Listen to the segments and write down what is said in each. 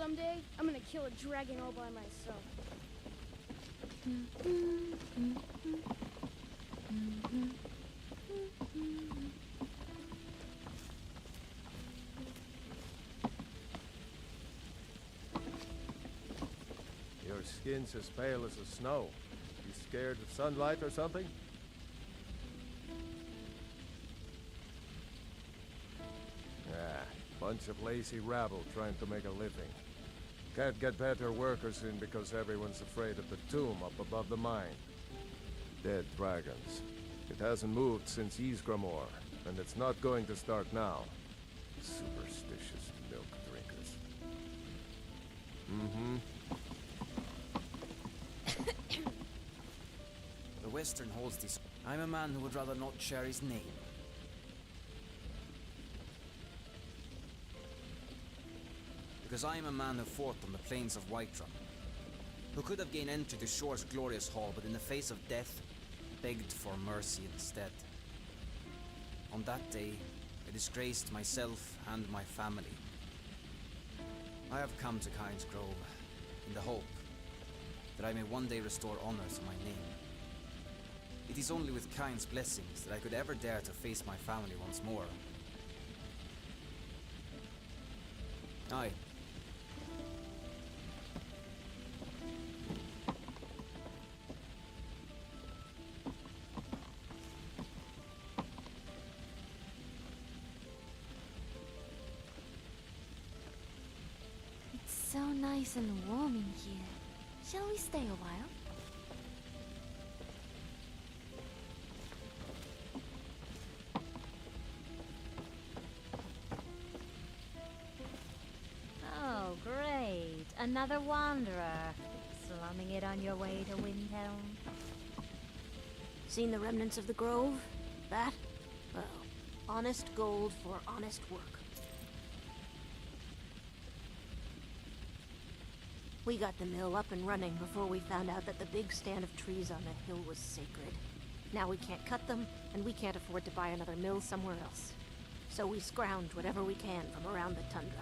someday, I'm gonna kill a dragon all by myself. Your skin's as pale as the snow. You scared of sunlight or something? Ah, bunch of lazy rabble trying to make a living. Can't get better workers in because everyone's afraid of the tomb up above the mine. Dead dragons. It hasn't moved since Ysgramor, and it's not going to start now. Superstitious milk drinkers. Mm-hmm. The Western holds this. I'm a man who would rather not share his name. Because I am a man who fought on the plains of Whiterun, who could have gained entry to Shore's glorious hall, but in the face of death, begged for mercy instead. On that day, I disgraced myself and my family. I have come to Kyne's Grove in the hope that I may one day restore honor to my name. It is only with Kyne's blessings that I could ever dare to face my family once more. Aye. It's so nice and warm in here. Shall we stay a while? Oh, great. Another wanderer. Slumming it on your way to Windhelm. Seen the remnants of the grove? That? Well, honest gold for honest work. We got the mill up and running before we found out that the big stand of trees on the hill was sacred. Now we can't cut them, and we can't afford to buy another mill somewhere else. So we scrounge whatever we can from around the tundra.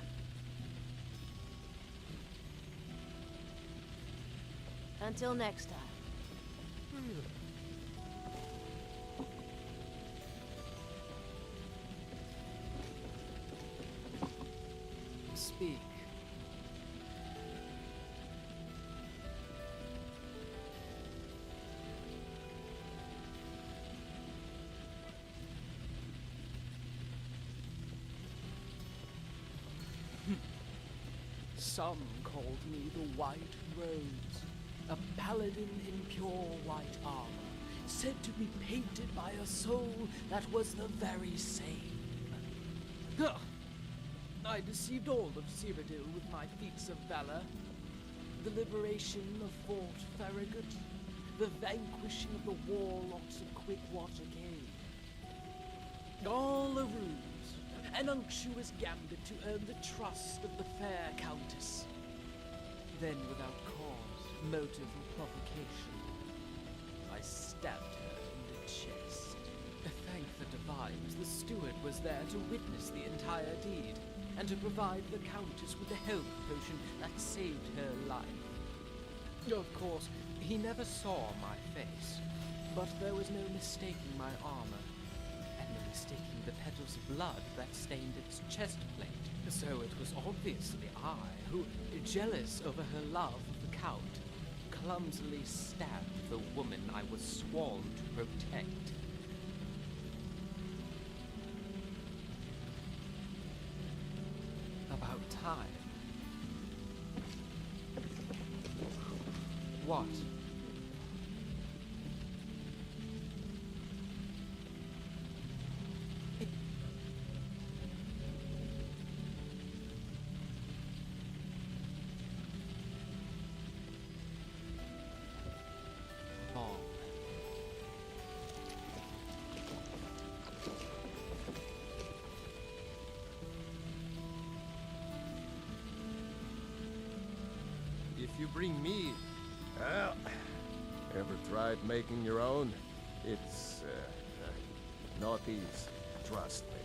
Until next time. Speak. Some called me the White Rose, a paladin in pure white armor, said to be painted by a soul that was the very same. Huh. I deceived all of Cyrodiil with my feats of valor. The liberation of Fort Farragut, the vanquishing of the warlocks of Quickwater Cave. All a ruse, an unctuous gambit to earn the trust of the fair Countess. Then, without cause, motive, or provocation, I stabbed her in the chest. Thank the divines, the steward was there to witness the entire deed, and to provide the Countess with the health potion that saved her life. Of course, he never saw my face, but there was no mistaking my armor, and no mistaking the petals of blood that stained its chest plate. So it was obviously I who, jealous over her love of the Count, clumsily stabbed the woman I was sworn to protect. About time. What? Long. If you bring me... Well, ever tried making your own? It's, not easy. Trust me.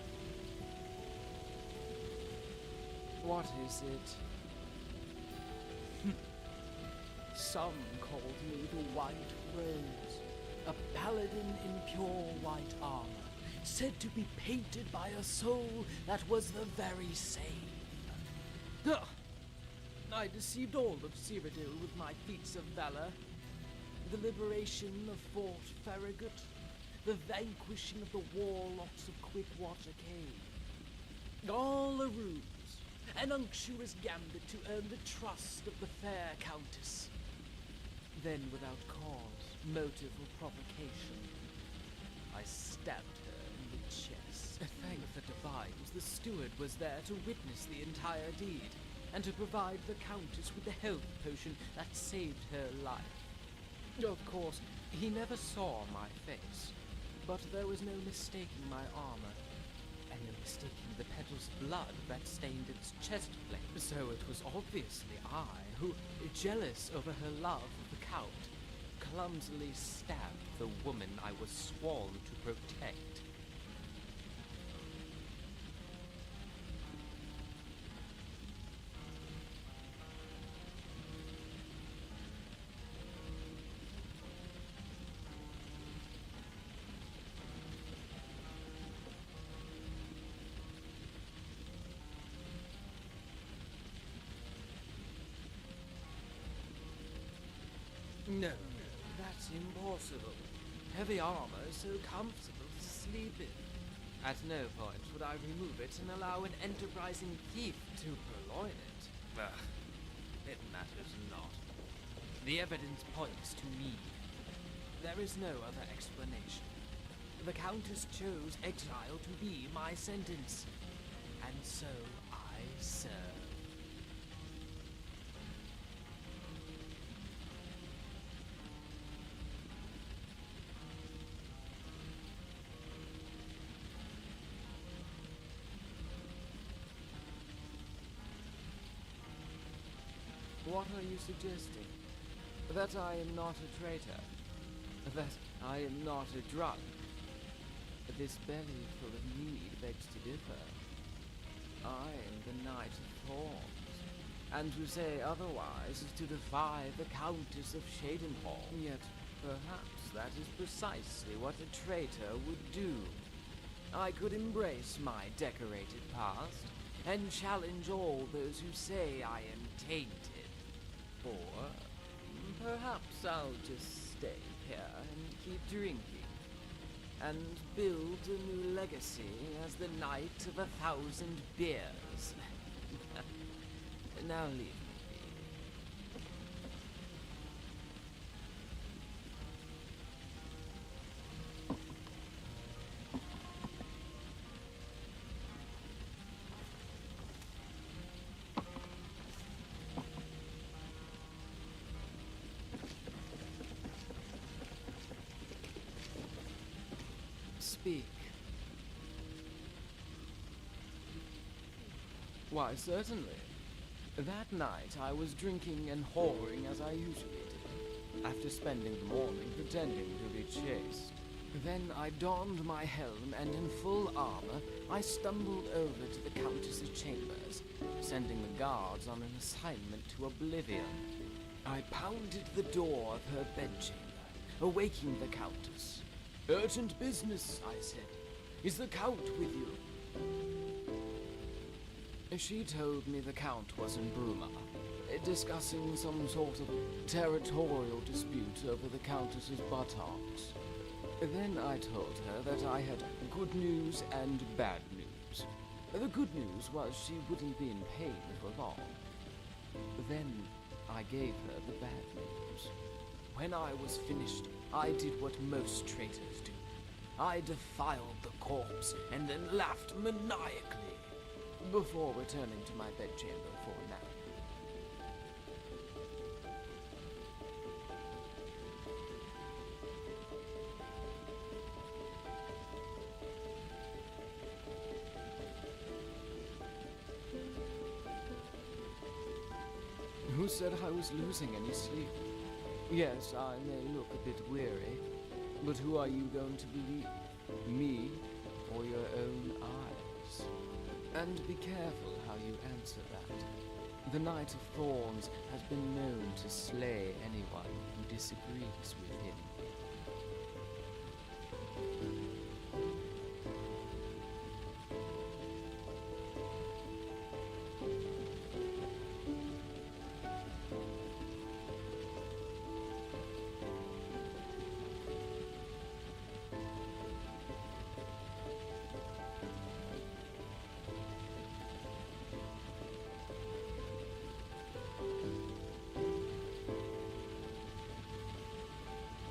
What is it? Some called me the White Rose, a paladin in pure white armor, said to be painted by a soul that was the very same. Ugh. I deceived all of Cyrodiil with my feats of valor. The liberation of Fort Farragut, the vanquishing of the warlocks of Quickwater Cave. All a ruse, an unctuous gambit to earn the trust of the fair Countess. Then, without cause, motive, or provocation, I stabbed her in the chest. Thank the divines, the steward was there to witness the entire deed, and to provide the Countess with the health potion that saved her life. Of course, he never saw my face, but there was no mistaking my armor, and no mistaking the petal's blood that stained its chest plate. So it was obviously I who, jealous over her love of the Count, clumsily stabbed the woman I was sworn to protect. No, that's impossible. Heavy armor is so comfortable to sleep in. At no point would I remove it and allow an enterprising thief to purloin it. It matters not. The evidence points to me. There is no other explanation. The Countess chose exile to be my sentence, and so I serve. What are you suggesting? That I am not a traitor? That I am not a drunk? This belly full of mead begs to differ. I am the Knight of Thorns, and to say otherwise is to defy the Countess of Shadenhall. Yet perhaps that is precisely what a traitor would do. I could embrace my decorated past, and challenge all those who say I am tainted. Or perhaps I'll just stay here and keep drinking, and build a new legacy as the Knight of 1,000 Beers. Now leave me be. Speak. Why, certainly. That night I was drinking and whoring as I usually did, after spending the morning pretending to be chaste. Then I donned my helm, and in full armor, I stumbled over to the Countess's chambers, sending the guards on an assignment to oblivion. I pounded the door of her bedchamber, awaking the Countess. "Urgent business," I said. "Is the Count with you?" She told me the Count was in Bruma, discussing some sort of territorial dispute over the Countess's buttocks. Then I told her that I had good news and bad news. The good news was she wouldn't be in pain for long. Then I gave her the bad news. When I was finished, I did what most traitors do. I defiled the corpse and then laughed maniacally before returning to my bedchamber for a nap. Who said I was losing any sleep? Yes, I may look a bit weary, but who are you going to believe? Me or your own eyes? And be careful how you answer that. The Knight of Thorns has been known to slay anyone who disagrees with him.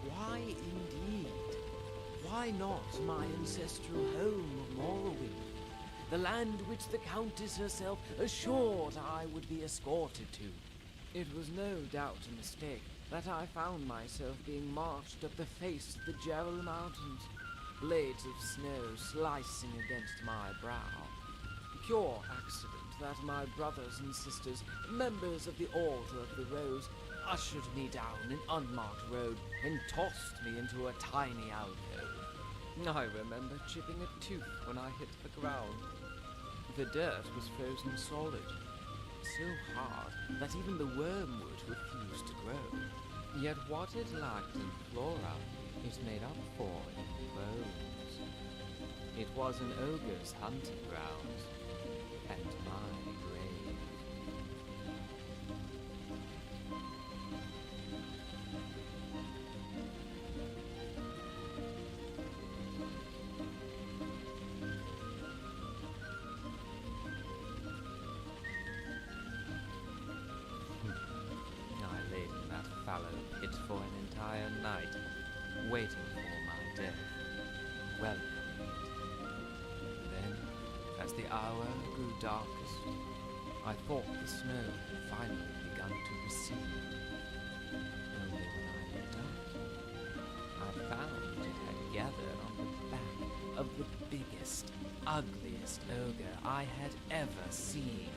Why indeed? Why not my ancestral home of Morrowind? The land which the Countess herself assured I would be escorted to. It was no doubt a mistake that I found myself being marched up the face of the Gerald Mountains, blades of snow slicing against my brow. Pure accident that my brothers and sisters, members of the Order of the Rose, ushered me down an unmarked road and tossed me into a tiny alcove. I remember chipping a tooth when I hit the ground. The dirt was frozen solid, so hard that even the wormwood refused to grow. Yet what it lacked in flora, it made up for in bones. It was an ogre's hunting grounds, and my grave. I laid in that fallow pit for an entire night, waiting for my death. Welcome it. Then, as the hour grew darkest, I thought the snow had finally begun to recede. Only when I looked up, I found it had gathered on the back of the biggest, ugliest ogre I had ever seen.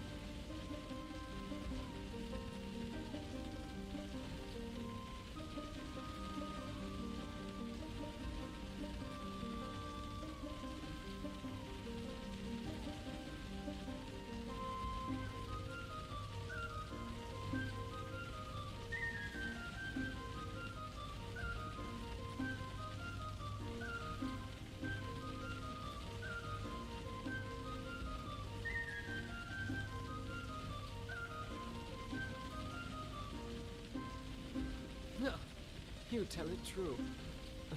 You tell it true.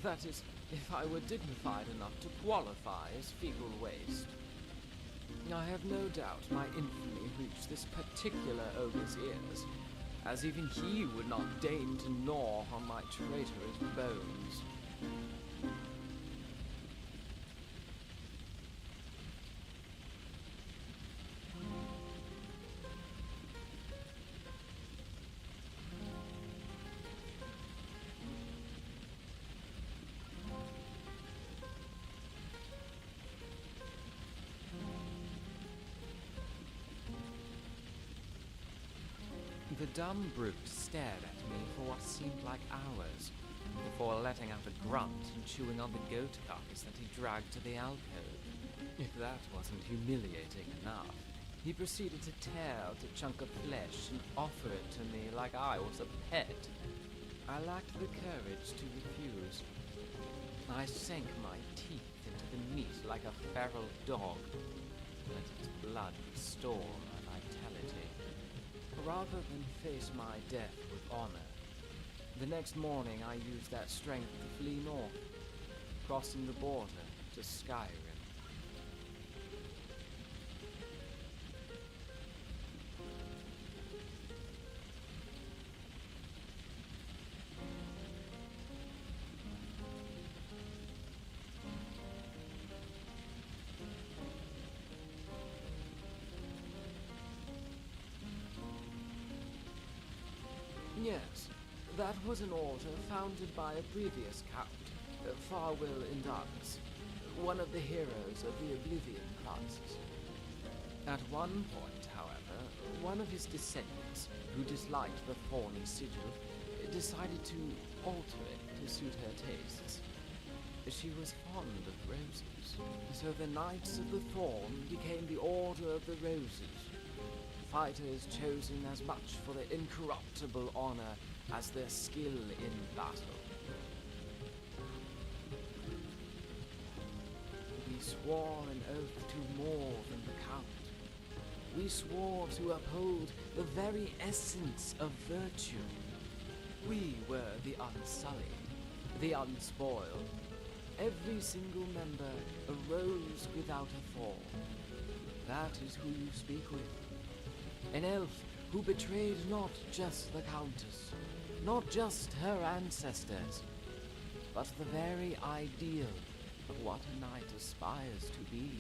That is, if I were dignified enough to qualify as feeble waste. I have no doubt my infamy reached this particular ogre's ears, as even he would not deign to gnaw on my traitorous bones. The dumb brute stared at me for what seemed like hours, before letting out a grunt and chewing on the goat carcass that he dragged to the alcove. If that wasn't humiliating enough, he proceeded to tear out a chunk of flesh and offer it to me like I was a pet. I lacked the courage to refuse. I sank my teeth into the meat like a feral dog, let its blood restore my vitality. Rather than face my death with honor, the next morning I used that strength to flee north, crossing the border to Skyrim. Yes, that was an order founded by a previous count, Farwell Indardus, one of the heroes of the Oblivion classes. At one point, however, one of his descendants, who disliked the thorny sigil, decided to alter it to suit her tastes. She was fond of roses, so the Knights of the Thorn became the Order of the Roses. fighter is chosen as much for their incorruptible honor as their skill in battle. We swore an oath to more than the count. We swore to uphold the very essence of virtue. We were the unsullied, the unspoiled. Every single member arose without a fall. That is who you speak with. An elf who betrayed not just the Countess, not just her ancestors, but the very ideal of what a knight aspires to be.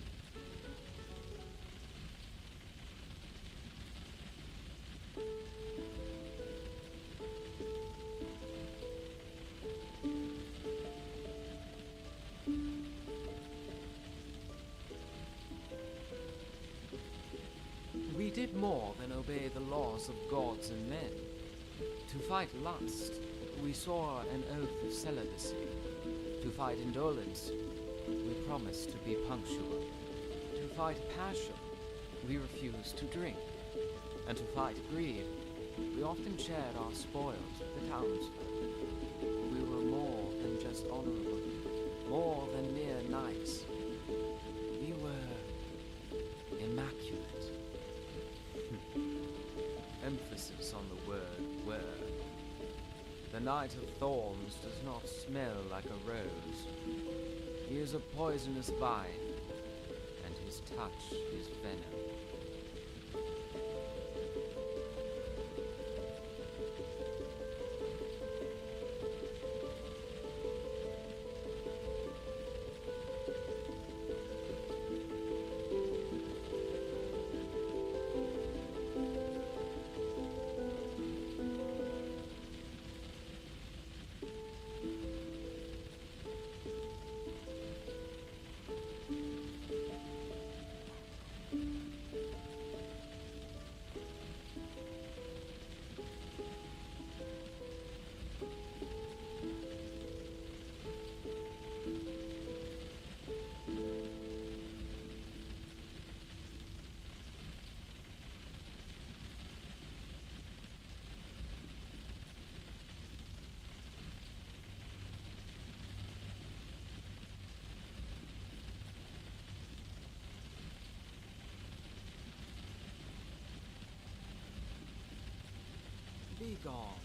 We did more than obey the laws of gods and men. To fight lust, we swore an oath of celibacy. To fight indolence, we promised to be punctual. To fight passion, we refused to drink. And to fight greed, we often shared our spoils with the townsfolk. We were more than just honorable, more than mere knights. We were immaculate. Emphasis on the word were. The Knight of Thorns does not smell like a rose. He is a poisonous vine, and his touch is venom. Be gone.